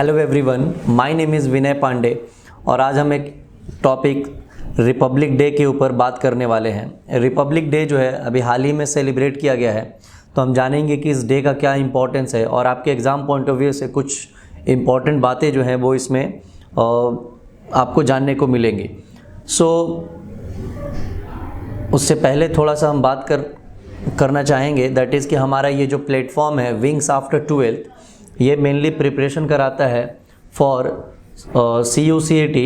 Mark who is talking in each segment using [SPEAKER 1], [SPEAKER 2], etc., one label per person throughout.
[SPEAKER 1] Hello everyone, my name is Vinay Pandey और आज हम एक टॉपिक रिपब्लिक डे के ऊपर बात करने वाले हैं। रिपब्लिक डे जो है अभी हाल ही में सेलिब्रेट किया गया है, तो हम जानेंगे कि इस डे का क्या इम्पोर्टेंस है और आपके एग्ज़ाम पॉइंट ऑफ व्यू से कुछ इम्पॉर्टेंट बातें जो हैं वो इसमें आपको जानने को मिलेंगी। उससे पहले थोड़ा सा हम बात करना चाहेंगे, दैट इज़ कि हमारा ये जो प्लेटफॉर्म है विंग्स आफ्टर 12th, ये मेनली प्रिपरेशन कराता है for CUCET,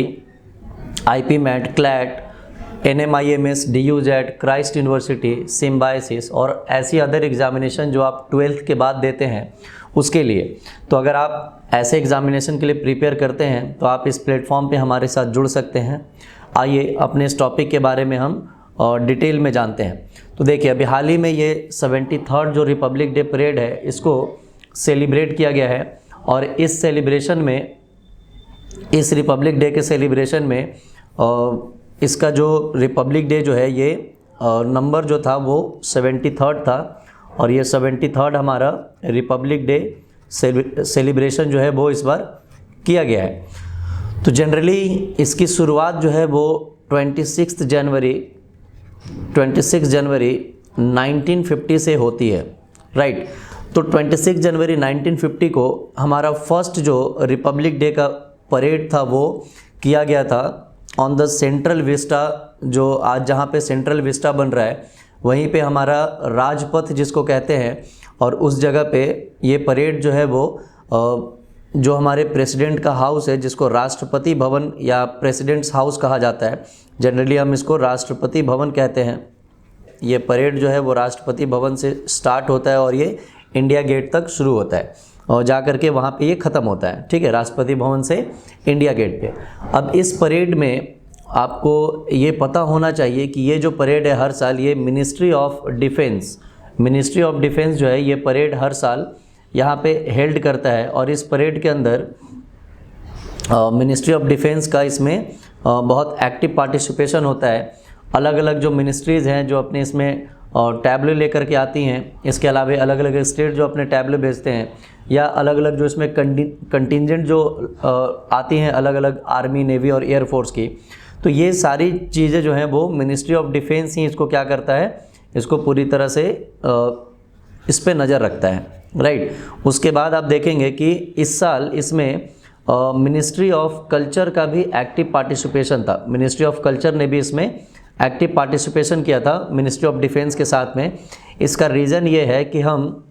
[SPEAKER 1] IP MAT, CLAT, NMIMS, DUJET, Christ University, Symbiosis और ऐसी अदर एग्जामिनेशन जो आप 12th के बाद देते हैं उसके लिए। तो अगर आप ऐसे एग्जामिनेशन के लिए प्रिपेयर करते हैं तो आप इस प्लेटफॉर्म पे हमारे साथ जुड़ सकते हैं। आइए अपने इस टॉपिक के बारे में हम डिटेल में जानते हैं। तो देखिए, अभी हाल ही में ये 73rd जो रिपब्लिक डे परेड है इसको सेलिब्रेट किया गया है और इस सेलिब्रेशन में, इस रिपब्लिक डे के सेलिब्रेशन में इसका जो रिपब्लिक डे जो है ये नंबर जो था वो 73rd था और ये 73rd हमारा रिपब्लिक डे सेलिब्रेशन जो है वो इस बार किया गया है। तो जनरली इसकी शुरुआत जो है वो 26 जनवरी 1950 से होती है, राइट। तो 26 जनवरी 1950 को हमारा फर्स्ट जो रिपब्लिक डे का परेड था वो किया गया था ऑन द सेंट्रल विस्टा, जो आज जहाँ पे सेंट्रल विस्टा बन रहा है वहीं पे हमारा राजपथ जिसको कहते हैं, और उस जगह पे ये परेड जो है वो जो हमारे प्रेसिडेंट का हाउस है जिसको राष्ट्रपति भवन या प्रेसिडेंट्स हाउस कहा जाता है, जनरली हम इसको राष्ट्रपति भवन कहते हैं। ये परेड जो है वो राष्ट्रपति भवन से स्टार्ट होता है और ये इंडिया गेट तक शुरू होता है और जा कर के वहाँ पे ये ख़त्म होता है, ठीक है, राष्ट्रपति भवन से इंडिया गेट पे। अब इस परेड में आपको ये पता होना चाहिए कि ये जो परेड है हर साल ये मिनिस्ट्री ऑफ डिफेंस जो है ये परेड हर साल यहाँ पे हेल्ड करता है और इस परेड के अंदर मिनिस्ट्री ऑफ डिफेंस का इसमें बहुत एक्टिव पार्टिसिपेशन होता है। अलग अलग जो मिनिस्ट्रीज़ हैं जो अपने इसमें टैबले लेकर के आती हैं, इसके अलावा अलग अलग स्टेट जो अपने टैबले भेजते हैं या अलग अलग जो इसमें कंटिजेंट जो आती हैं अलग अलग आर्मी, नेवी और एयरफोर्स की, तो ये सारी चीज़ें जो हैं वो मिनिस्ट्री ऑफ डिफेंस ही इसको क्या करता है, इसको पूरी तरह से इस पे नज़र रखता है, राइट। उसके बाद आप देखेंगे कि इस साल इसमें मिनिस्ट्री ऑफ कल्चर का भी एक्टिव पार्टिसिपेशन था। मिनिस्ट्री ऑफ कल्चर ने भी इसमें एक्टिव पार्टिसिपेशन किया था मिनिस्ट्री ऑफ डिफेंस के साथ में। इसका रीज़न ये है कि हम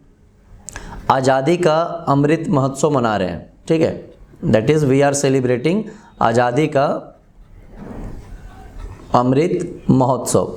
[SPEAKER 1] आज़ादी का अमृत महोत्सव मना रहे हैं, ठीक है, that is we are celebrating Azadi ka Amrit Mahotsav.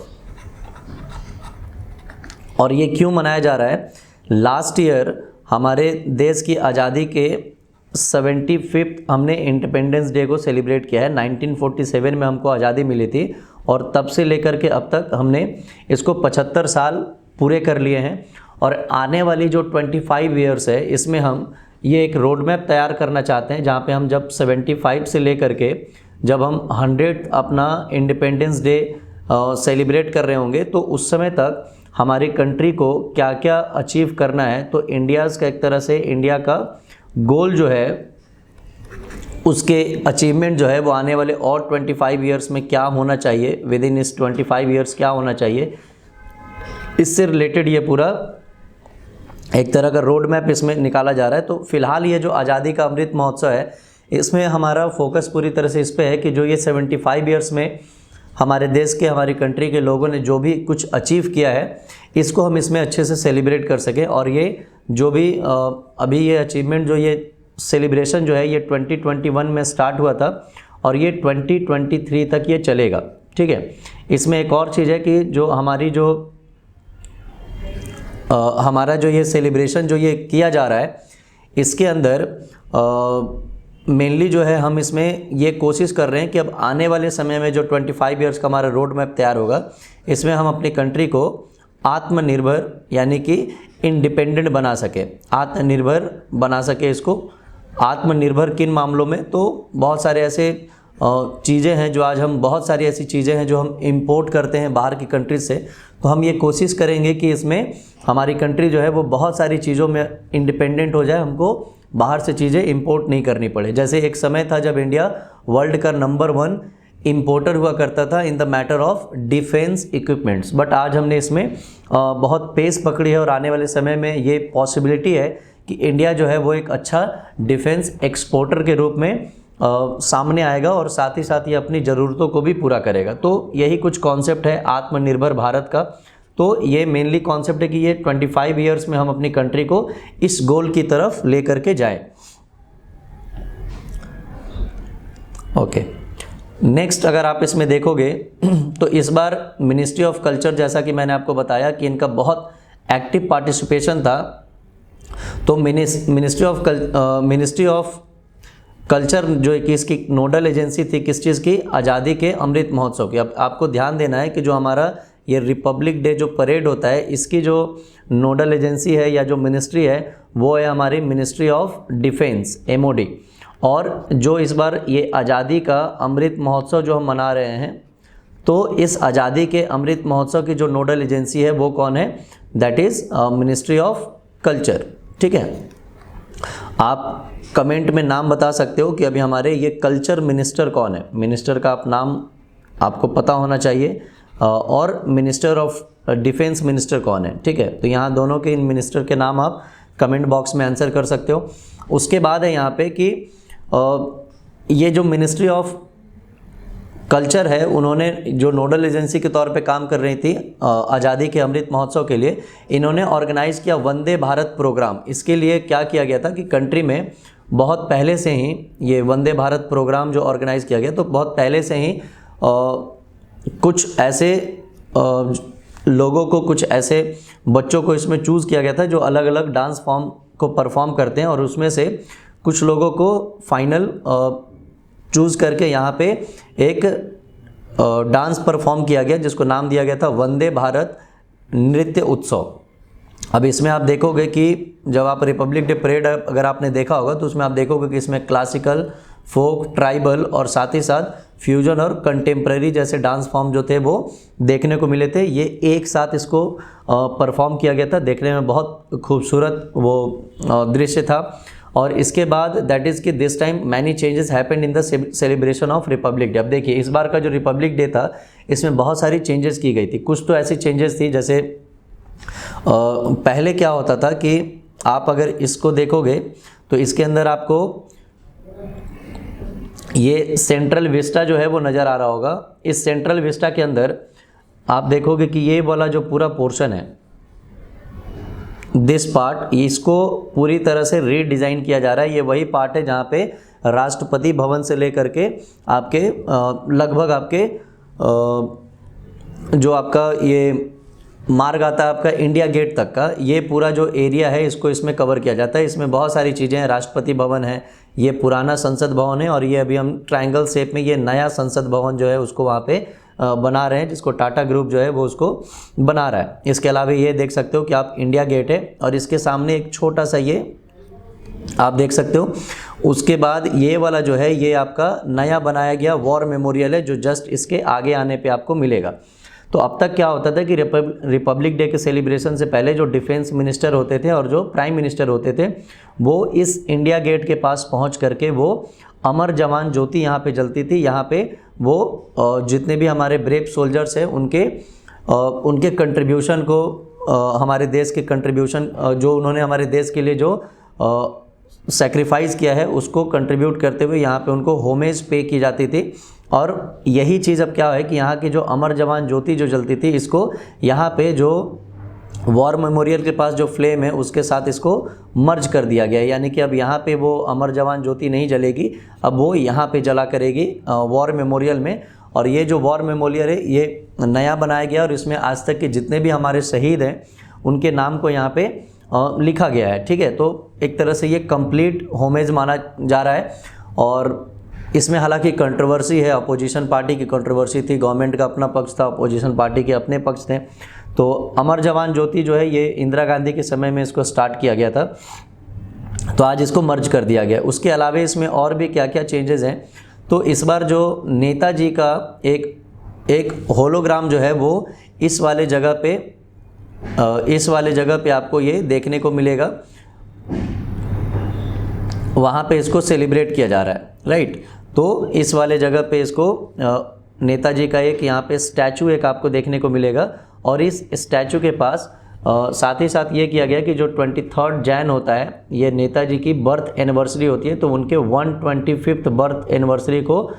[SPEAKER 1] और ये क्यों मनाया जा रहा है? लास्ट ईयर हमारे देश की आज़ादी के 75th हमने इंडिपेंडेंस डे को सेलिब्रेट किया है। 1947 में हमको आज़ादी मिली थी और तब से लेकर के अब तक हमने इसको 75 साल पूरे कर लिए हैं और आने वाली जो 25 ईयर्स है इसमें हम ये एक रोड मैप तैयार करना चाहते हैं जहाँ पे हम जब 75 से लेकर के जब हम 100th अपना इंडिपेंडेंस डे सेलिब्रेट कर रहे होंगे तो उस समय तक हमारी कंट्री को क्या क्या अचीव करना है। तो इंडियाज़ का एक तरह से इंडिया का गोल जो है उसके अचीवमेंट जो है वो आने वाले और 25 ईयर्स में क्या होना चाहिए, विद इन इस 25 ईयर्स क्या होना चाहिए, इससे रिलेटेड ये पूरा एक तरह का रोड मैप इसमें निकाला जा रहा है। तो फिलहाल ये जो आज़ादी का अमृत महोत्सव है इसमें हमारा फोकस पूरी तरह से इस पे है कि जो ये 75 ईयर्स में हमारे देश के, हमारी कंट्री के लोगों ने जो भी कुछ अचीव किया है इसको हम इसमें अच्छे से सेलिब्रेट कर सकें। और ये जो भी अभी ये अचीवमेंट जो ये सेलिब्रेशन जो है ये 2021 में स्टार्ट हुआ था और ये 2023 तक ये चलेगा, ठीक है। इसमें एक और चीज़ है कि जो हमारी जो हमारा जो ये सेलिब्रेशन जो ये किया जा रहा है इसके अंदर मेनली जो है हम इसमें ये कोशिश कर रहे हैं कि अब आने वाले समय में जो 25 ईयर्स का हमारा रोड मैप तैयार होगा इसमें हम अपनी कंट्री को आत्मनिर्भर यानी कि इंडिपेंडेंट बना सके, आत्मनिर्भर बना सके। इसको आत्मनिर्भर किन मामलों में? तो बहुत सारे ऐसे चीज़ें हैं जो आज हम, बहुत सारी ऐसी चीज़ें हैं जो हम इंपोर्ट करते हैं बाहर की कंट्रीज से, तो हम ये कोशिश करेंगे कि इसमें हमारी कंट्री जो है वो बहुत सारी चीज़ों में इंडिपेंडेंट हो जाए, हमको बाहर से चीज़ें इंपोर्ट नहीं करनी पड़े। जैसे एक समय था जब इंडिया वर्ल्ड का नंबर 1 इंपोर्टर हुआ करता था in the matter of defence equipments, but आज हमने इसमें बहुत पेस पकड़ी है और आने वाले समय में ये पॉसिबिलिटी है कि इंडिया जो है वो एक अच्छा डिफेंस एक्सपोर्टर के रूप में सामने आएगा और साथ ही साथ ये अपनी ज़रूरतों को भी पूरा करेगा। तो यही कुछ कॉन्सेप्ट है आत्मनिर्भर भारत का। तो ये मेनली कॉन्सेप्ट है कि ये 25 ईयर्स में हम अपनी कंट्री को इस गोल की तरफ लेकर के जाएं। ओके, नेक्स्ट अगर आप इसमें देखोगे तो इस बार मिनिस्ट्री ऑफ कल्चर, जैसा कि मैंने आपको बताया कि इनका बहुत एक्टिव पार्टिसिपेशन था। तो मिनिस्ट्री ऑफ कल्चर जो कि इसकी नोडल एजेंसी थी किस चीज़ की, आज़ादी के अमृत महोत्सव की। अब आपको ध्यान देना है कि जो हमारा ये रिपब्लिक डे जो परेड होता है इसकी जो नोडल एजेंसी है या जो मिनिस्ट्री है वो है हमारी मिनिस्ट्री ऑफ डिफेंस MOD। और जो इस बार ये आज़ादी का अमृत महोत्सव जो हम मना रहे हैं, तो इस आज़ादी के अमृत महोत्सव की जो नोडल एजेंसी है वो कौन है, that is ministry of culture. ठीक है, आप कमेंट में नाम बता सकते हो कि अभी हमारे ये कल्चर मिनिस्टर कौन है। मिनिस्टर का आप नाम आपको पता होना चाहिए और मिनिस्टर ऑफ डिफेंस मिनिस्टर कौन है। ठीक है, तो यहाँ दोनों के इन मिनिस्टर के नाम आप कमेंट बॉक्स में आंसर कर सकते हो। उसके बाद है यहाँ पे कि ये जो मिनिस्ट्री ऑफ कल्चर है उन्होंने जो नोडल एजेंसी के तौर पे काम कर रही थी आज़ादी के अमृत महोत्सव के लिए, इन्होंने ऑर्गेनाइज़ किया वंदे भारत प्रोग्राम। इसके लिए क्या किया गया था कि कंट्री में बहुत पहले से ही ये वंदे भारत प्रोग्राम जो ऑर्गेनाइज़ किया गया, तो बहुत पहले से ही कुछ ऐसे लोगों को, कुछ ऐसे बच्चों को इसमें चूज़ किया गया था जो अलग अलग डांस फॉर्म को परफॉर्म करते हैं, और उसमें से कुछ लोगों को फाइनल चूज़ करके यहाँ पे एक डांस परफॉर्म किया गया जिसको नाम दिया गया था वंदे भारत नृत्य उत्सव। अब इसमें आप देखोगे कि जब आप रिपब्लिक डे परेड अगर आपने देखा होगा तो उसमें आप देखोगे कि इसमें क्लासिकल, फोक, ट्राइबल और साथ ही साथ फ्यूजन और कंटेम्प्रेरी जैसे डांस फॉर्म जो थे वो देखने को मिले थे। ये एक साथ इसको परफॉर्म किया गया था, देखने में बहुत खूबसूरत वो दृश्य था। और इसके बाद दैट इज़ कि this time many changes happened in the celebration of Republic day. अब देखिए इस बार का जो रिपब्लिक डे था इसमें बहुत सारी चेंजेस की गई थी। कुछ तो ऐसी चेंजेस थी जैसे पहले क्या होता था कि आप अगर इसको देखोगे तो इसके अंदर आपको ये सेंट्रल विस्टा जो है वो नज़र आ रहा होगा। इस सेंट्रल विस्टा के अंदर आप देखोगे कि ये वाला जो पूरा पोर्शन है, दिस पार्ट, इसको पूरी तरह से रीडिज़ाइन किया जा रहा है। ये वही पार्ट है जहाँ पे राष्ट्रपति भवन से लेकर के आपके लगभग आपके जो आपका ये मार्ग आता है आपका इंडिया गेट तक का, ये पूरा जो एरिया है इसको इसमें कवर किया जाता है। इसमें बहुत सारी चीज़ें हैं, राष्ट्रपति भवन है, ये पुराना संसद भवन है, और ये अभी हम ट्रायंगल शेप में ये नया संसद भवन जो है उसको वहाँ पे बना रहे हैं, जिसको टाटा ग्रुप जो है वो उसको बना रहा है। इसके अलावा ये देख सकते हो कि आप इंडिया गेट है और इसके सामने एक छोटा सा ये आप देख सकते हो। उसके बाद ये वाला जो है ये आपका नया बनाया गया वॉर मेमोरियल है जो जस्ट इसके आगे आने पे आपको मिलेगा। तो अब तक क्या होता था कि रिपब्लिक डे के सेलिब्रेशन से पहले जो डिफेंस मिनिस्टर होते थे और जो प्राइम मिनिस्टर होते थे वो इस इंडिया गेट के पास पहुंच करके वो अमर जवान ज्योति यहाँ पे जलती थी। यहाँ पे वो जितने भी हमारे ब्रेव सोल्जर्स हैं उनके कंट्रीब्यूशन को, हमारे देश के कंट्रीब्यूशन जो उन्होंने हमारे देश के लिए जो सैक्रिफाइस किया है उसको कंट्रीब्यूट करते हुए यहाँ पे उनको होमेज पे की जाती थी। और यही चीज़ अब क्या है कि यहाँ की जो अमर जवान ज्योति जो जलती थी इसको यहाँ पे जो वॉर मेमोरियल के पास जो फ्लेम है उसके साथ इसको मर्ज कर दिया गया है। यानी कि अब यहाँ पे वो अमर जवान ज्योति नहीं जलेगी, अब वो यहाँ पे जला करेगी वॉर मेमोरियल में। और ये जो वॉर मेमोरियल है ये नया बनाया गया और इसमें आज तक के जितने भी हमारे शहीद हैं उनके नाम को यहाँ पे लिखा गया है। ठीक है, तो एक तरह से ये कंप्लीट होमेज माना जा रहा है। और इसमें हालांकि कंट्रोवर्सी है, अपोजिशन पार्टी की कंट्रोवर्सी थी, गवर्नमेंट का अपना पक्ष था, अपोजिशन पार्टी के अपने पक्ष थे। तो अमर जवान ज्योति जो है ये इंदिरा गांधी के समय में इसको स्टार्ट किया गया था, तो आज इसको मर्ज कर दिया गया। उसके अलावा इसमें और भी क्या क्या चेंजेस हैं, तो इस बार जो नेताजी का एक होलोग्राम जो है वो इस वाले जगह पे आपको ये देखने को मिलेगा। वहाँ पे इसको सेलिब्रेट किया जा रहा है, राइट। तो इस वाले जगह पे इसको नेताजी का एक यहाँ पे स्टैचू एक आपको देखने को मिलेगा, और इस स्टैचू के पास साथ ही साथ ये किया गया कि जो 23 जैन होता है ये नेताजी की बर्थ एनिवर्सरी होती है, तो उनके 125th बर्थ एनिवर्सरी को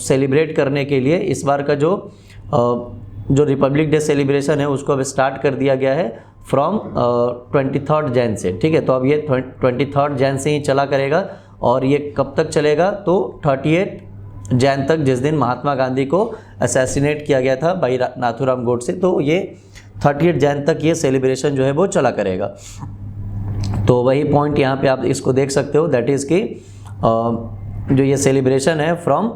[SPEAKER 1] सेलिब्रेट करने के लिए इस बार का जो रिपब्लिक डे सेलिब्रेशन है उसको अब स्टार्ट कर दिया गया है फ्रॉम 23 जैन से, ठीक है। तो अब ये 23 जैन से ही चला करेगा, और ये कब तक चलेगा, तो 38 जैन तक, जिस दिन महात्मा गांधी को असैसिनेट किया गया था बाई नाथूराम गोडसे, तो ये 38 जैन तक ये सेलिब्रेशन जो है वो चला करेगा। तो वही पॉइंट यहाँ पे आप इसको देख सकते हो, दैट इज़ कि जो ये सेलिब्रेशन है from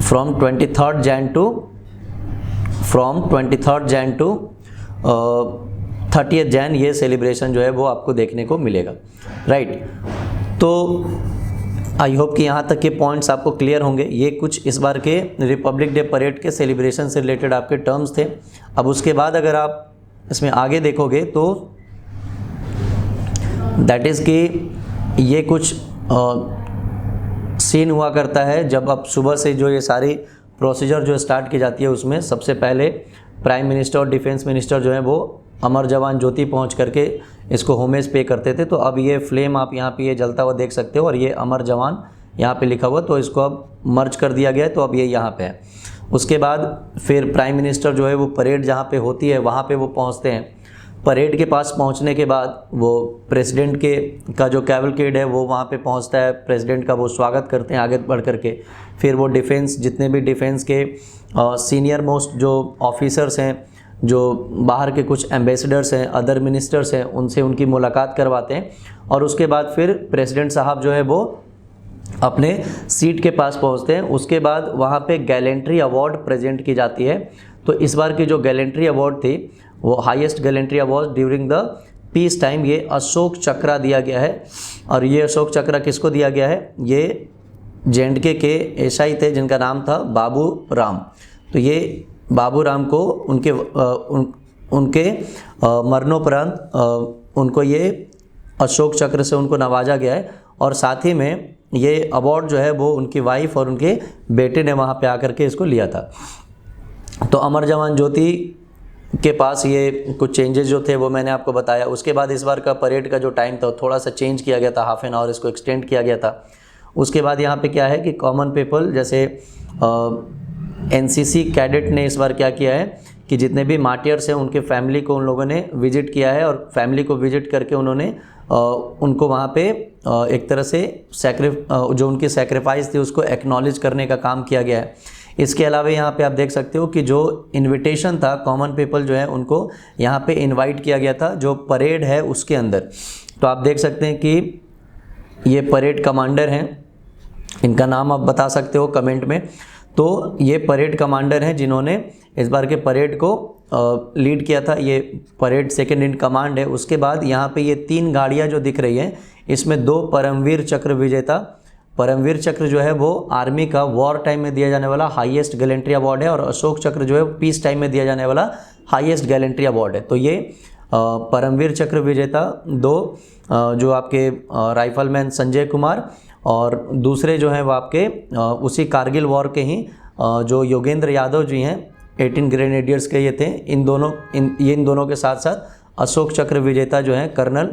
[SPEAKER 1] 23 Jain to 30th Jain ये सेलिब्रेशन जो है वो आपको देखने को मिलेगा, राइट। तो आई होप कि यहाँ तक के पॉइंट्स आपको क्लियर होंगे। ये कुछ इस बार के रिपब्लिक डे परेड के सेलिब्रेशन से रिलेटेड आपके टर्म्स थे। अब उसके बाद अगर आप इसमें आगे देखोगे तो दैट इज़ कि ये कुछ सीन हुआ करता है जब आप सुबह से जो ये सारी प्रोसीजर जो स्टार्ट की जाती है, उसमें सबसे पहले प्राइम मिनिस्टर और डिफेंस मिनिस्टर जो है वो अमर जवान ज्योति पहुंच करके इसको होमेज पे करते थे। तो अब ये फ्लेम आप यहाँ पे ये जलता हुआ देख सकते हो, और ये अमर जवान यहाँ पे लिखा हुआ, तो इसको अब मर्ज कर दिया गया है, तो अब ये यहाँ पे है। उसके बाद फिर प्राइम मिनिस्टर जो है वो परेड जहाँ पे होती है वहाँ पे वो पहुँचते हैं। परेड के पास पहुँचने के बाद वो प्रेसिडेंट का जो कैवलकेड है वो वहाँ पे पहुँचता है, प्रेसिडेंट का वो स्वागत करते हैं आगे बढ़ करके। फिर वो डिफेंस, जितने भी डिफेंस के सीनियर मोस्ट जो ऑफिसर्स हैं, जो बाहर के कुछ एम्बेसडर्स हैं, अदर मिनिस्टर्स हैं, उनसे उनकी मुलाकात करवाते हैं। और उसके बाद फिर प्रेसिडेंट साहब जो है वो अपने सीट के पास पहुंचते हैं। उसके बाद वहाँ पे गैलेंट्री अवार्ड प्रेजेंट की जाती है। तो इस बार की जो गैलेंट्री अवार्ड थी वो highest gallantry award during the peace time, ये अशोक चक्र दिया गया है। और ये अशोक चक्र किसको दिया गया है, ये JNK के एसआई थे जिनका नाम था बाबू राम। तो ये बाबू राम को उनके मरणोपरांत उनको ये अशोक चक्र से उनको नवाजा गया है। और साथ ही में ये अवार्ड जो है वो उनकी वाइफ और उनके बेटे ने वहाँ पे आकर के इसको लिया था। तो अमर जवान ज्योति के पास ये कुछ चेंजेस जो थे वो मैंने आपको बताया। उसके बाद इस बार का परेड का जो टाइम था थोड़ा सा चेंज किया गया था, हाफ एन आवर इसको एक्सटेंड किया गया था। उसके बाद यहाँ पे क्या है कि कॉमन पीपल जैसे NCC कैडेट ने इस बार क्या किया है कि जितने भी मार्टियर्स हैं उनके फैमिली को उन लोगों ने विजिट किया है, और फैमिली को विजिट करके उन्होंने उनको वहाँ पे एक तरह से जो उनकी सेक्रीफाइस थी उसको एक्नॉलेज करने का काम किया गया है। इसके अलावा यहाँ पे आप देख सकते हो कि जो इनविटेशन था, कॉमन पीपल जो है उनको यहाँ पे इनवाइट किया गया था जो परेड है उसके अंदर। तो आप देख सकते हैं कि ये परेड कमांडर हैं, इनका नाम आप बता सकते हो कमेंट में। तो ये परेड कमांडर हैं जिन्होंने इस बार के परेड को लीड किया था। ये परेड सेकंड इन कमांड है। उसके बाद यहाँ पे ये 3 गाड़ियाँ जो दिख रही हैं, इसमें 2 परमवीर चक्र विजेता। परमवीर चक्र जो है वो आर्मी का वॉर टाइम में दिया जाने वाला हाईएस्ट गैलेंट्री अवार्ड है, और अशोक चक्र जो है पीस टाइम में दिया जाने वाला हाईएस्ट गैलेंट्री अवार्ड है। तो ये परमवीर चक्र विजेता 2 जो आपके राइफलमैन संजय कुमार, और दूसरे जो हैं वो आपके उसी कारगिल वॉर के ही जो योगेंद्र यादव जी हैं 18 ग्रेनेडियर्स के ये थे। इन दोनों के साथ साथ अशोक चक्र विजेता जो हैं कर्नल,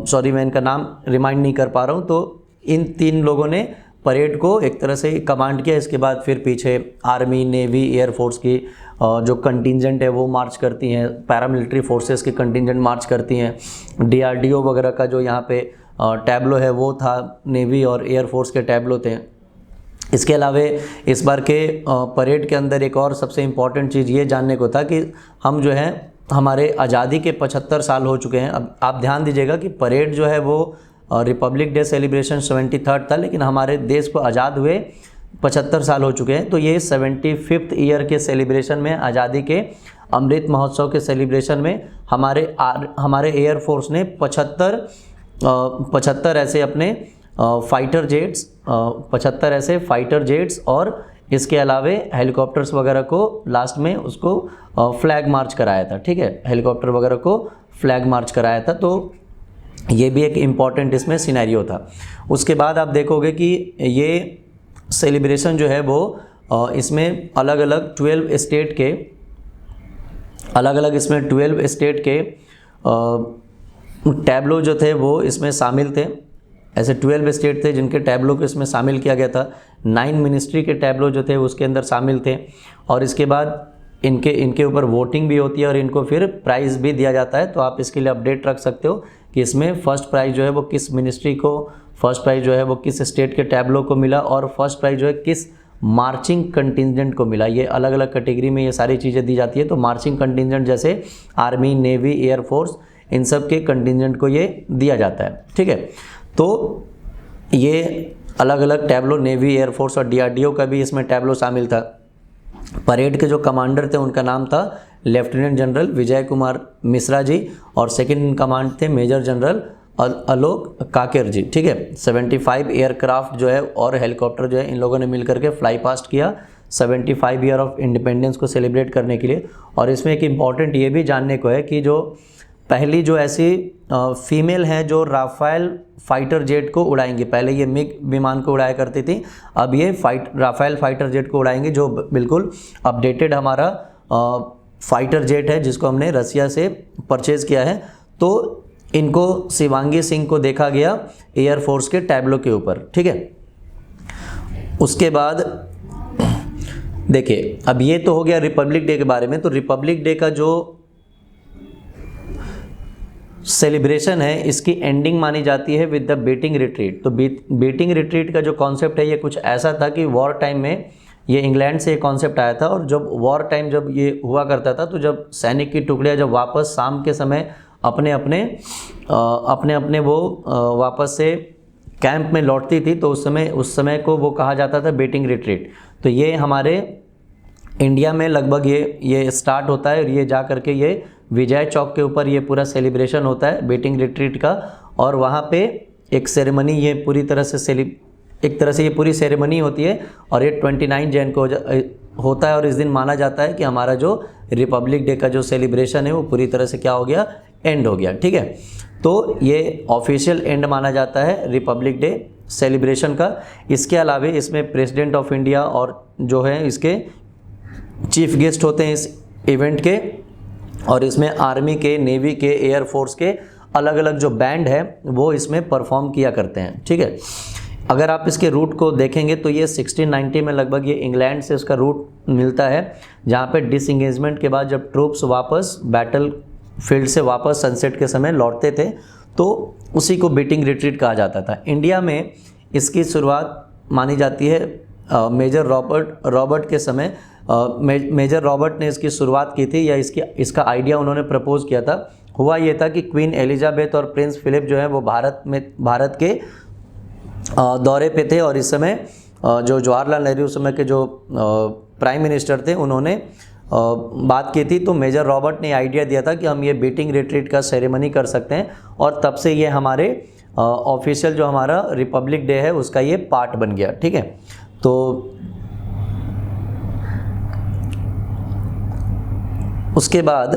[SPEAKER 1] सॉरी मैं इनका नाम रिमाइंड नहीं कर पा रहा हूँ। तो इन 3 लोगों ने परेड को एक तरह से कमांड किया। इसके बाद फिर पीछे आर्मी, नेवी, एयरफोर्स की जो कंटिजेंट है वो मार्च करती हैं, पैरामिलिट्री फोर्सेस की कंटिजेंट मार्च करती हैं। DRDO वगैरह का जो यहाँ पे टैब्लो है वो था, नेवी और एयरफोर्स के टैब्लो थे। इसके अलावा इस बार के परेड के अंदर एक और सबसे इम्पॉर्टेंट चीज़ ये जानने को था कि हम जो है हमारे आज़ादी के 75 साल हो चुके हैं। अब आप ध्यान दीजिएगा कि परेड जो है वो रिपब्लिक डे सेलिब्रेशन 73rd था, लेकिन हमारे देश को आज़ाद हुए 75 साल हो चुके हैं। तो ये 75th ईयर के सेलिब्रेशन में, आज़ादी के अमृत महोत्सव के सेलिब्रेशन में हमारे एयरफोर्स ने 75 ऐसे अपने फाइटर जेट्स और इसके अलावे हेलीकॉप्टर्स वगैरह को लास्ट में उसको फ्लैग मार्च कराया था। ठीक है, हेलीकॉप्टर वगैरह को फ्लैग मार्च कराया था। तो ये भी एक इम्पॉर्टेंट इसमें सिनेरियो था। उसके बाद आप देखोगे कि ये सेलिब्रेशन जो है वो इसमें अलग अलग 12 स्टेट के इसमें 12 स्टेट के टैब्लो जो थे वो इसमें शामिल थे। ऐसे 12 स्टेट थे जिनके टैब्लो को इसमें शामिल किया गया था। 9 मिनिस्ट्री के टैब्लो जो थे उसके अंदर शामिल थे, और इसके बाद इनके ऊपर वोटिंग भी होती है और इनको फिर प्राइज़ भी दिया जाता है। तो आप इसके लिए अपडेट रख सकते हो कि इसमें फर्स्ट प्राइज़ जो है वो किस मिनिस्ट्री को, फर्स्ट प्राइज़ जो है वो किस स्टेट के टैब्लो को मिला, और फर्स्ट प्राइज़ जो है किस मार्चिंग कंटिजेंट को मिला। ये अलग अलग कैटेगरी में ये सारी चीज़ें दी जाती है। तो मार्चिंग कंटिजेंट जैसे आर्मी, नेवी, एयरफोर्स, इन सब के कंटिजेंट को ये दिया जाता है, ठीक है। तो ये अलग अलग टैब्लो, नेवी, एयरफोर्स और DRDO का भी इसमें टैब्लो शामिल था। परेड के जो कमांडर थे उनका नाम था लेफ्टिनेंट जनरल विजय कुमार मिश्रा जी, और सेकंड इन कमांड थे मेजर जनरल आलोक काकेर जी, ठीक है। 75 एयरक्राफ्ट जो है और हेलीकॉप्टर जो है इन लोगों ने मिलकर के फ्लाई पास्ट किया 75 ईयर ऑफ इंडिपेंडेंस को सेलिब्रेट करने के लिए। और इसमें एक इम्पॉर्टेंट ये भी जानने को है कि जो पहली जो ऐसी फीमेल हैं जो राफेल फाइटर जेट को उड़ाएंगी, पहले ये मिग विमान को उड़ाया करती थी, अब ये राफेल फाइटर जेट को उड़ाएंगे, जो बिल्कुल अपडेटेड हमारा फाइटर जेट है जिसको हमने रसिया से परचेज़ किया है। तो इनको शिवांगी सिंह को देखा गया एयरफोर्स के टैब्लो के ऊपर, ठीक है। उसके बाद देखिए, अब ये तो हो गया रिपब्लिक डे के बारे में। तो रिपब्लिक डे का जो सेलिब्रेशन है इसकी एंडिंग मानी जाती है विद द बीटिंग रिट्रीट। तो बीटिंग रिट्रीट का जो कॉन्सेप्ट है ये कुछ ऐसा था कि वॉर टाइम में ये इंग्लैंड से ये कॉन्सेप्ट आया था, और जब वॉर टाइम जब ये हुआ करता था तो जब सैनिक की टुकड़ियाँ जब वापस शाम के समय अपने अपने वो वापस से कैंप में लौटती थी तो उस समय को वो कहा जाता था बीटिंग रिट्रीट। तो ये हमारे इंडिया में लगभग ये स्टार्ट होता है, और ये जा करके ये विजय चौक के ऊपर ये पूरा सेलिब्रेशन होता है बीटिंग रिट्रीट का। और वहाँ पे एक सेरेमनी ये पूरी तरह से एक तरह से ये पूरी सेरेमनी होती है, और ये 29 जैन को होता है। और इस दिन माना जाता है कि हमारा जो रिपब्लिक डे का जो सेलिब्रेशन है वो पूरी तरह से क्या हो गया, एंड हो गया, ठीक है। तो ये ऑफिशियल एंड माना जाता है रिपब्लिक डे सेलिब्रेशन का। इसके अलावा इसमें प्रेसिडेंट ऑफ इंडिया और जो है इसके चीफ गेस्ट होते हैं इस इवेंट के, और इसमें आर्मी के, नेवी के, एयरफोर्स के अलग अलग जो बैंड है वो इसमें परफॉर्म किया करते हैं, ठीक है। अगर आप इसके रूट को देखेंगे तो ये 1690 में लगभग ये इंग्लैंड से उसका रूट मिलता है, जहाँ पे डिसएंगेजमेंट के बाद जब ट्रूप्स वापस बैटल फील्ड से वापस सनसेट के समय लौटते थे तो उसी को बीटिंग रिट्रीट कहा जाता था। इंडिया में इसकी शुरुआत मानी जाती है मेजर रॉबर्ट के समय। मेजर रॉबर्ट ने इसकी शुरुआत की थी, या इसका आइडिया उन्होंने प्रपोज किया था। हुआ ये था कि क्वीन एलिजाबेथ और प्रिंस फिलिप जो है वो भारत के दौरे पे थे, और इस समय जो जवाहरलाल नेहरू उस समय के जो प्राइम मिनिस्टर थे उन्होंने बात की थी। तो मेजर रॉबर्ट ने आइडिया दिया था कि हम ये बीटिंग रिट्रीट का सेरेमनी कर सकते हैं, और तब से ये हमारे ऑफिशियल जो हमारा रिपब्लिक डे है उसका ये पार्ट बन गया, ठीक है। तो उसके बाद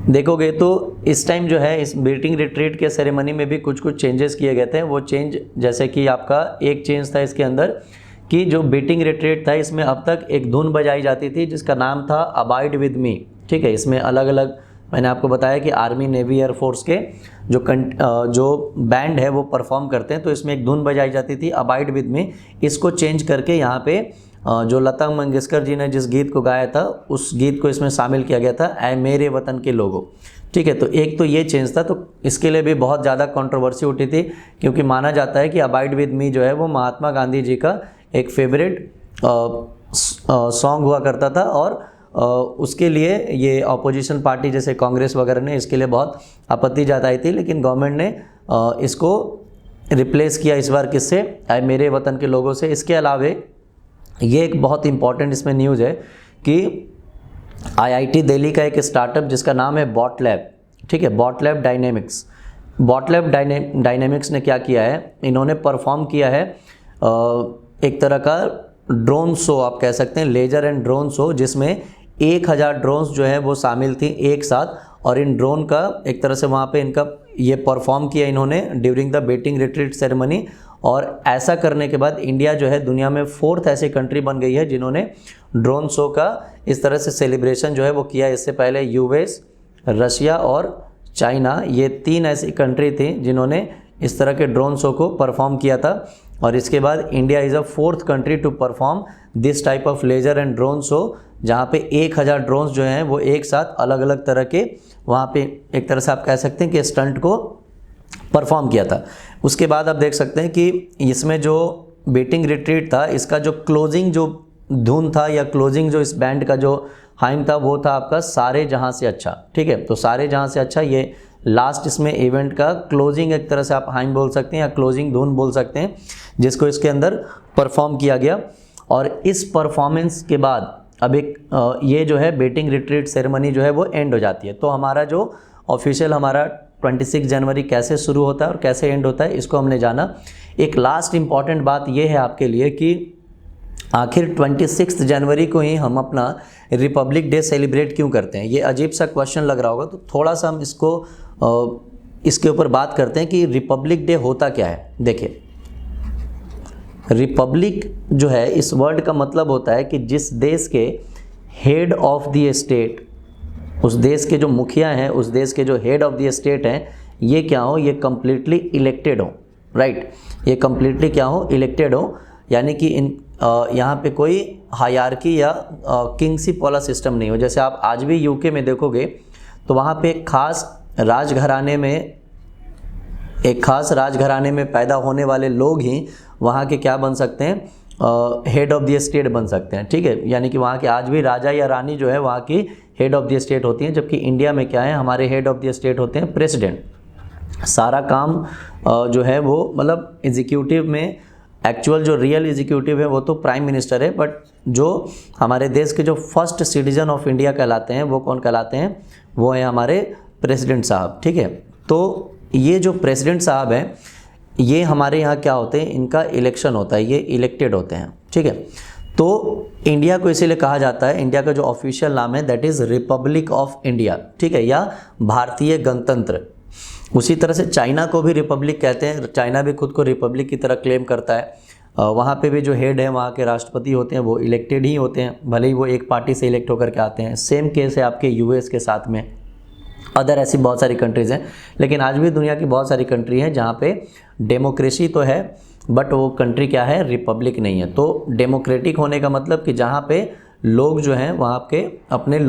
[SPEAKER 1] देखोगे तो इस टाइम जो है इस बीटिंग रिट्रीट के सेरेमनी में भी कुछ चेंजेस किए गए थे। वो चेंज जैसे कि आपका एक चेंज था इसके अंदर कि जो बीटिंग रिट्रीट था इसमें अब तक एक धुन बजाई जाती थी जिसका नाम था अबाइड विद मी, ठीक है। इसमें अलग अलग मैंने आपको बताया कि आर्मी, नेवी, एयरफोर्स के जो बैंड है वो परफॉर्म करते हैं, तो इसमें एक धुन बजाई जाती थी अबाइड विद मी। इसको चेंज करके यहाँ पे जो लता मंगेशकर जी ने जिस गीत को गाया था उस गीत को इसमें शामिल किया गया था, ऐ मेरे वतन के लोगों, ठीक है। तो एक तो ये चेंज था, तो इसके लिए भी बहुत ज़्यादा कंट्रोवर्सी उठी थी, क्योंकि माना जाता है कि अबाइड विद मी जो है वो महात्मा गांधी जी का एक फेवरेट सॉन्ग हुआ करता था, और उसके लिए ये अपोजिशन पार्टी जैसे कांग्रेस वगैरह ने इसके लिए बहुत आपत्ति जताई थी, लेकिन गवर्नमेंट ने इसको रिप्लेस किया इस बार किससे, ऐ मेरे वतन के लोगों से। इसके अलावा ये एक बहुत इंपॉर्टेंट इसमें न्यूज़ है कि IIT दिल्ली का एक स्टार्टअप जिसका नाम है बॉट लैब, ठीक है, Botlab Dynamics. Botlab Dynamics ने क्या किया है, इन्होंने परफॉर्म किया है एक तरह का ड्रोन शो आप कह सकते हैं, लेजर एंड ड्रोन शो, जिसमें 1000 ड्रोन्स जो है वो शामिल थी एक साथ, और इन ड्रोन का एक तरह से वहाँ पे इनका ये परफॉर्म किया इन्होंने during the beating retreat ceremony. और ऐसा करने के बाद इंडिया जो है दुनिया में 4th ऐसी कंट्री बन गई है जिन्होंने ड्रोन शो का इस तरह से सेलिब्रेशन जो है वो किया। इससे पहले यूएस, रशिया और चाइना, ये 3 ऐसी कंट्री थी जिन्होंने इस तरह के ड्रोन शो को परफॉर्म किया था। और इसके बाद India is a 4th country to perform this type of laser and drone show, जहाँ पे 1000 ड्रोन्स जो हैं वो एक साथ अलग अलग तरह के वहाँ पे एक तरह से आप कह सकते हैं कि स्टंट को परफॉर्म किया था। उसके बाद आप देख सकते हैं कि इसमें जो बेटिंग रिट्रीट था, इसका जो क्लोजिंग जो धुन था या क्लोजिंग जो इस बैंड का जो हाइम था वो था आपका सारे जहां से अच्छा। ठीक है, तो सारे जहां से अच्छा ये लास्ट इसमें इवेंट का क्लोजिंग एक तरह से आप हाइम बोल सकते हैं या क्लोजिंग धुन बोल सकते हैं, जिसको इसके अंदर परफॉर्म किया गया। और इस परफॉर्मेंस के बाद अब एक ये जो है बेटिंग रिट्रीट सेरेमनी जो है वो एंड हो जाती है। तो हमारा जो ऑफिशियल हमारा 26 जनवरी कैसे शुरू होता है और कैसे एंड होता है इसको हमने जाना। एक लास्ट इम्पॉर्टेंट बात ये है आपके लिए कि आखिर 26 जनवरी को ही हम अपना रिपब्लिक डे सेलिब्रेट क्यों करते हैं। ये अजीब सा क्वेश्चन लग रहा होगा, तो थोड़ा सा हम इसके ऊपर बात करते हैं कि रिपब्लिक डे होता क्या है। देखिए, रिपब्लिक जो है इस वर्ड का मतलब होता है कि जिस देश के हेड ऑफ द स्टेट, उस देश के जो मुखिया हैं, उस देश के जो हेड ऑफ द स्टेट हैं, ये क्या हो, ये कम्प्लीटली इलेक्टेड हो। राइट, ये कम्प्लीटली क्या हो, इलेक्टेड हो। यानी कि यहाँ पे कोई हायरार्की या किंगशिप वाला सिस्टम नहीं हो। जैसे आप आज भी यूके में देखोगे तो वहाँ पे एक खास राजघराने में पैदा होने वाले लोग ही वहाँ के क्या बन सकते हैं, हेड ऑफ द स्टेट बन सकते हैं। ठीक है, यानी कि वहाँ के आज भी राजा या रानी जो है वहाँ की हेड ऑफ द स्टेट होती हैं। जबकि इंडिया में क्या है, हमारे हेड ऑफ द स्टेट होते हैं प्रेसिडेंट। सारा काम जो है वो मतलब एग्जीक्यूटिव में, एक्चुअल जो रियल एग्जीक्यूटिव है वो तो प्राइम मिनिस्टर है, बट जो हमारे देश के जो फर्स्ट सिटीजन ऑफ इंडिया कहलाते हैं वो कौन कहलाते हैं, वो है हमारे प्रेसिडेंट साहब। ठीक है, तो ये जो प्रेसिडेंट साहब हैं ये हमारे यहाँ क्या होते हैं, इनका इलेक्शन होता है, ये इलेक्टेड होते हैं। ठीक है, तो इंडिया को इसीलिए कहा जाता है, इंडिया का जो ऑफिशियल नाम है that is Republic of India. ठीक है, या भारतीय गणतंत्र। उसी तरह से चाइना को भी रिपब्लिक कहते हैं, चाइना भी खुद को रिपब्लिक की तरह क्लेम करता है। वहाँ पे भी जो हेड है, वहाँ के राष्ट्रपति होते हैं वो इलेक्टेड ही होते हैं, भले ही वो एक पार्टी से इलेक्ट होकर के आते हैं। सेम केस है आपके यूएस के साथ में, अदर ऐसी बहुत सारी कंट्रीज़ हैं। लेकिन आज भी दुनिया की बहुत सारी कंट्री हैं जहाँ पे डेमोक्रेसी तो है बट वो कंट्री क्या है, रिपब्लिक नहीं है। तो डेमोक्रेटिक होने का मतलब कि जहाँ पे लोग जो हैं वहाँ के अपने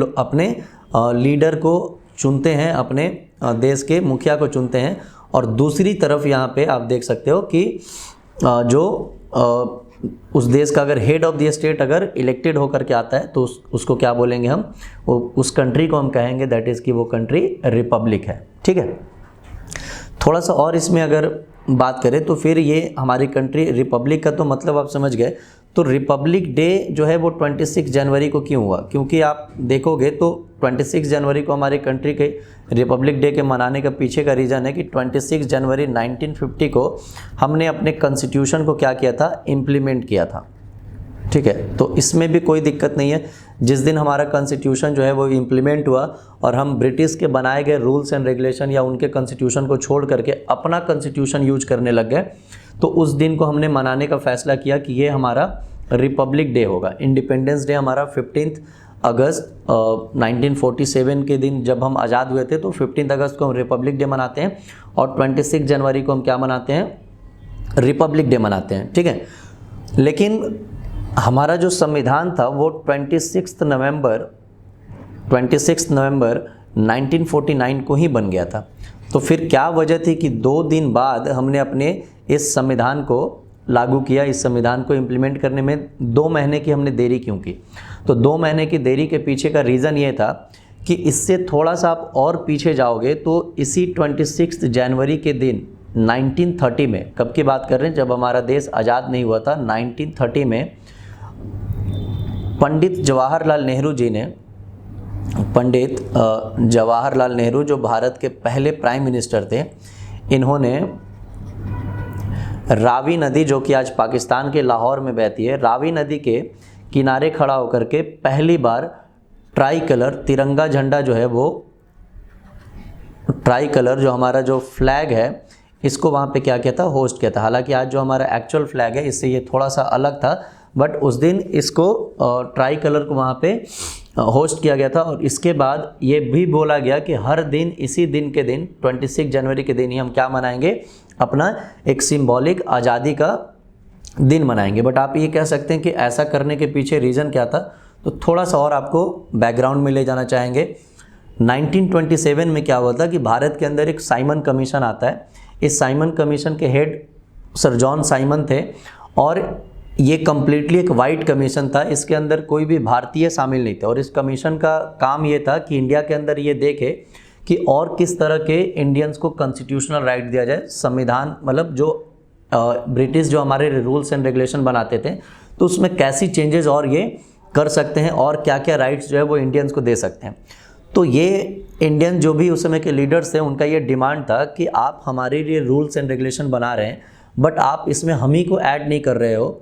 [SPEAKER 1] लीडर को चुनते हैं, अपने देश के मुखिया को चुनते हैं। और दूसरी तरफ यहाँ पे आप देख सकते हो कि जो उस देश का अगर हेड ऑफ द स्टेट अगर इलेक्टेड होकर के आता है तो उसको क्या बोलेंगे हम, उस कंट्री को हम कहेंगे दैट इज़ कि वो कंट्री रिपब्लिक है। ठीक है, थोड़ा सा और इसमें अगर बात करें तो फिर ये हमारी कंट्री रिपब्लिक का तो मतलब आप समझ गए। तो रिपब्लिक डे जो है वो 26 जनवरी को क्यों हुआ, क्योंकि आप देखोगे तो 26 जनवरी को हमारी कंट्री के रिपब्लिक डे के मनाने का पीछे का रीज़न है कि 26 जनवरी 1950 को हमने अपने कॉन्स्टिट्यूशन को क्या किया था, इम्प्लीमेंट किया था। ठीक है, तो इसमें भी कोई दिक्कत नहीं है। जिस दिन हमारा कॉन्स्टिट्यूशन जो है वो इम्प्लीमेंट हुआ और हम ब्रिटिश के बनाए गए रूल्स एंड रेगुलेशन या उनके कॉन्स्टिट्यूशन को छोड़ करके अपना कॉन्स्टिट्यूशन यूज करने लग गए, तो उस दिन को हमने मनाने का फैसला किया कि ये हमारा रिपब्लिक डे होगा। इंडिपेंडेंस डे हमारा 15 अगस्त 1947 के दिन जब हम आज़ाद हुए थे, तो 15 अगस्त को हम रिपब्लिक डे मनाते हैं और 26 जनवरी को हम क्या मनाते हैं, रिपब्लिक डे मनाते हैं। ठीक है, लेकिन हमारा जो संविधान था वो 26 नवंबर 1949 को ही बन गया था। तो फिर क्या वजह थी कि 2 दिन बाद हमने अपने इस संविधान को लागू किया, इस संविधान को इम्प्लीमेंट करने में 2 महीने की हमने देरी क्यों की। तो 2 महीने की देरी के पीछे का रीज़न ये था कि इससे थोड़ा सा आप और पीछे जाओगे तो इसी 26 जनवरी के दिन 1930 में, कब की बात कर रहे हैं, जब हमारा देश आज़ाद नहीं हुआ था, 1930 में पंडित जवाहरलाल नेहरू जी ने, पंडित जवाहरलाल नेहरू जो भारत के पहले प्राइम मिनिस्टर थे, इन्होंने रावी नदी जो कि आज पाकिस्तान के लाहौर में बहती है, रावी नदी के किनारे खड़ा होकर के पहली बार ट्राई कलर तिरंगा झंडा जो है वो ट्राई कलर जो हमारा जो फ्लैग है इसको वहाँ पे क्या किया था, होस्ट किया था। हालांकि आज जो हमारा एक्चुअल फ्लैग है इससे ये थोड़ा सा अलग था, बट उस दिन इसको ट्राई कलर को वहाँ पे होस्ट किया गया था। और इसके बाद ये भी बोला गया कि हर दिन इसी दिन के दिन 26 जनवरी के दिन ही हम क्या मनाएंगे, अपना एक सिंबॉलिक आज़ादी का दिन मनाएंगे। बट आप ये कह सकते हैं कि ऐसा करने के पीछे रीज़न क्या था, तो थोड़ा सा और आपको बैकग्राउंड में ले जाना चाहेंगे। 1927 में क्या हुआ था कि भारत के अंदर एक साइमन कमीशन आता है। इस साइमन कमीशन के हेड सर जॉन साइमन थे और ये कम्प्लीटली एक वाइट कमीशन था। इसके अंदर कोई भी भारतीय शामिल नहीं थे और इस कमीशन का काम ये था कि इंडिया के अंदर ये देखे कि और किस तरह के इंडियंस को कॉन्स्टिट्यूशनल राइट दिया जाए, संविधान मतलब जो ब्रिटिश जो हमारे रूल्स एंड रेगुलेशन बनाते थे तो उसमें कैसी चेंजेस और ये कर सकते हैं और क्या क्या राइट्स जो है वो इंडियंस को दे सकते हैं। तो ये इंडियन जो भी उस समय के लीडर्स थे उनका ये डिमांड था कि आप हमारे लिए रूल्स एंड रेगुलेशन बना रहे हैं बट आप इसमें हम ही को ऐड नहीं कर रहे हो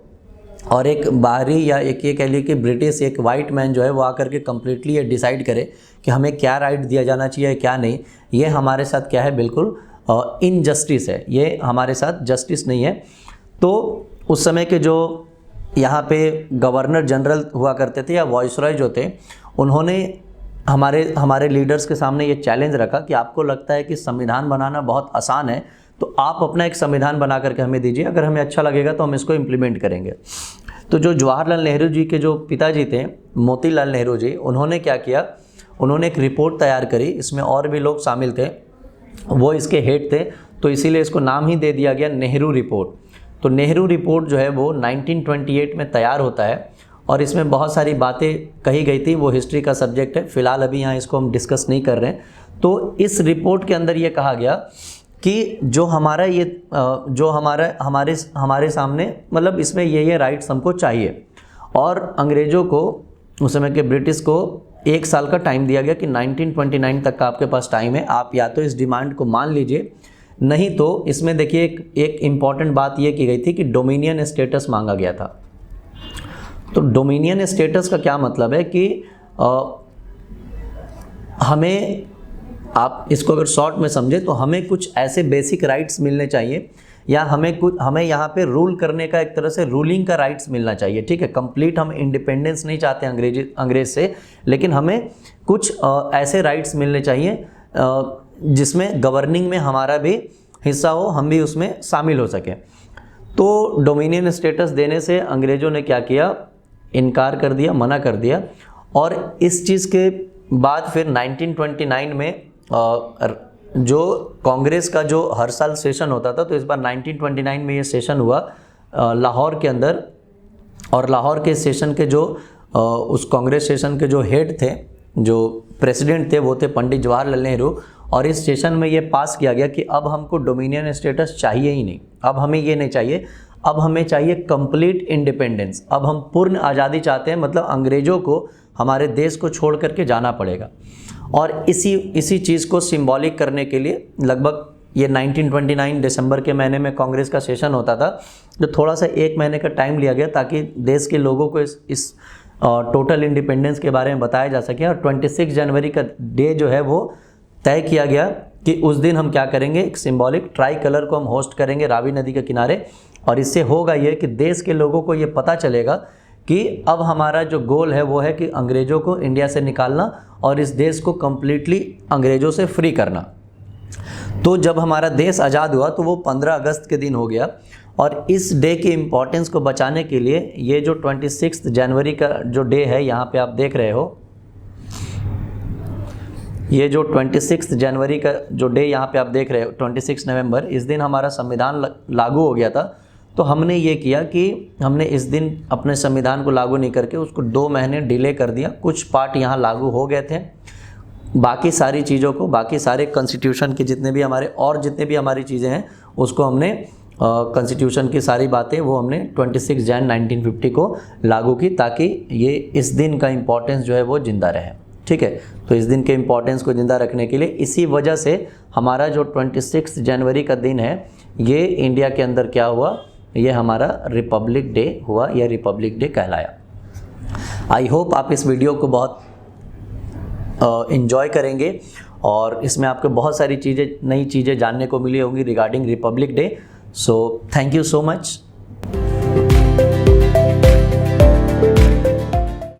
[SPEAKER 1] और एक बाहरी या एक ये कह लीजिए कि ब्रिटिश एक वाइट मैन जो है वो आकर के कम्प्लीटली ये डिसाइड करे कि हमें क्या राइट दिया जाना चाहिए क्या नहीं। ये हमारे साथ क्या है, बिल्कुल इनजस्टिस है, ये हमारे साथ जस्टिस नहीं है। तो उस समय के जो यहाँ पे गवर्नर जनरल हुआ करते थे या वॉइसरॉय जो थे, उन्होंने हमारे लीडर्स के सामने ये चैलेंज रखा कि आपको लगता है कि संविधान बनाना बहुत आसान है तो आप अपना एक संविधान बना करके हमें दीजिए, अगर हमें अच्छा लगेगा तो हम इसको इम्प्लीमेंट करेंगे। तो जो जवाहरलाल नेहरू जी के जो पिताजी थे मोतीलाल नेहरू जी, उन्होंने क्या किया, उन्होंने एक रिपोर्ट तैयार करी, इसमें और भी लोग शामिल थे, वो इसके हेड थे, तो इसीलिए इसको नाम ही दे दिया गया नेहरू रिपोर्ट। तो नेहरू रिपोर्ट जो है वो 1928 में तैयार होता है और इसमें बहुत सारी बातें कही गई थी, वो हिस्ट्री का सब्जेक्ट है, फिलहाल अभी यहाँ इसको हम डिस्कस नहीं कर रहे हैं। तो इस रिपोर्ट के अंदर ये कहा गया कि जो हमारा ये जो हमारे सामने मतलब इसमें ये राइट्स हमको चाहिए और अंग्रेज़ों को उस समय के ब्रिटिश को 1 साल का टाइम दिया गया कि 1929 तक का आपके पास टाइम है, आप या तो इस डिमांड को मान लीजिए, नहीं तो इसमें देखिए एक इम्पॉर्टेंट बात ये की गई थी कि डोमिनियन स्टेटस मांगा गया था। तो डोमिनियन स्टेटस का क्या मतलब है कि हमें, आप इसको अगर शॉर्ट में समझे तो हमें कुछ ऐसे बेसिक राइट्स मिलने चाहिए या हमें यहाँ पे रूल करने का एक तरह से रूलिंग का राइट्स मिलना चाहिए। ठीक है, कंप्लीट हम इंडिपेंडेंस नहीं चाहते अंग्रेज से, लेकिन हमें कुछ ऐसे राइट्स मिलने चाहिए जिसमें गवर्निंग में हमारा भी हिस्सा हो, हम भी उसमें शामिल हो सकें। तो डोमिनियन स्टेटस देने से अंग्रेज़ों ने क्या किया, इनकार कर दिया, मना कर दिया। और इस चीज़ के बाद फिर 1929 में जो कांग्रेस का जो हर साल सेशन होता था, तो इस बार 1929 में ये सेशन हुआ लाहौर के अंदर। और लाहौर के सेशन के जो उस कांग्रेस सेशन के जो हेड थे, जो प्रेसिडेंट थे, वो थे पंडित जवाहरलाल नेहरू। और इस सेशन में ये पास किया गया कि अब हमको डोमिनियन स्टेटस चाहिए ही नहीं, अब हमें ये नहीं चाहिए, अब हमें चाहिए कंप्लीट इंडिपेंडेंस। अब हम पूर्ण आज़ादी चाहते हैं, मतलब अंग्रेज़ों को हमारे देश को छोड़ करके जाना पड़ेगा। और इसी चीज़ को सिंबॉलिक करने के लिए लगभग ये 1929 दिसंबर के महीने में कांग्रेस का सेशन होता था, जो थोड़ा सा 1 महीने का टाइम लिया गया ताकि देश के लोगों को इस टोटल इंडिपेंडेंस के बारे में बताया जा सके। और 26 जनवरी का डे जो है वो तय किया गया कि उस दिन हम क्या करेंगे, एक सिंबॉलिक ट्राई कलर को हम होस्ट करेंगे रावी नदी के किनारे। और इससे होगा ये कि देश के लोगों को ये पता चलेगा कि अब हमारा जो गोल है वो है कि अंग्रेज़ों को इंडिया से निकालना और इस देश को कम्प्लीटली अंग्रेज़ों से फ्री करना। तो जब हमारा देश आज़ाद हुआ तो वो 15 अगस्त के दिन हो गया। और इस डे के इम्पोर्टेंस को बचाने के लिए ये जो 26 जनवरी का जो डे है, यहाँ पे आप देख रहे हो, ये जो 26 जनवरी का जो डे यहाँ पे आप देख रहे हो, 26 नवंबर, इस दिन हमारा संविधान लागू हो गया था। तो हमने ये किया कि हमने इस दिन अपने संविधान को लागू नहीं करके उसको 2 महीने डिले कर दिया। कुछ पार्ट यहाँ लागू हो गए थे, बाकी सारी चीज़ों को, बाकी सारे कॉन्स्टिट्यूशन के जितने भी हमारी चीज़ें हैं उसको हमने कॉन्स्टिट्यूशन की सारी बातें वो हमने 26 जन 1950 को लागू की, ताकि ये इस दिन का इम्पोर्टेंस जो है वो ज़िंदा रहे। ठीक है, तो इस दिन के इम्पोर्टेंस को ज़िंदा रखने के लिए इसी वजह से हमारा जो 26 जनवरी का दिन है ये इंडिया के अंदर क्या हुआ, ये हमारा रिपब्लिक डे हुआ या रिपब्लिक डे कहलाया। आई होप आप इस वीडियो को बहुत इन्जॉय करेंगे और इसमें आपको बहुत सारी नई चीज़ें जानने को मिली होंगी regarding Republic day. So thank you so much.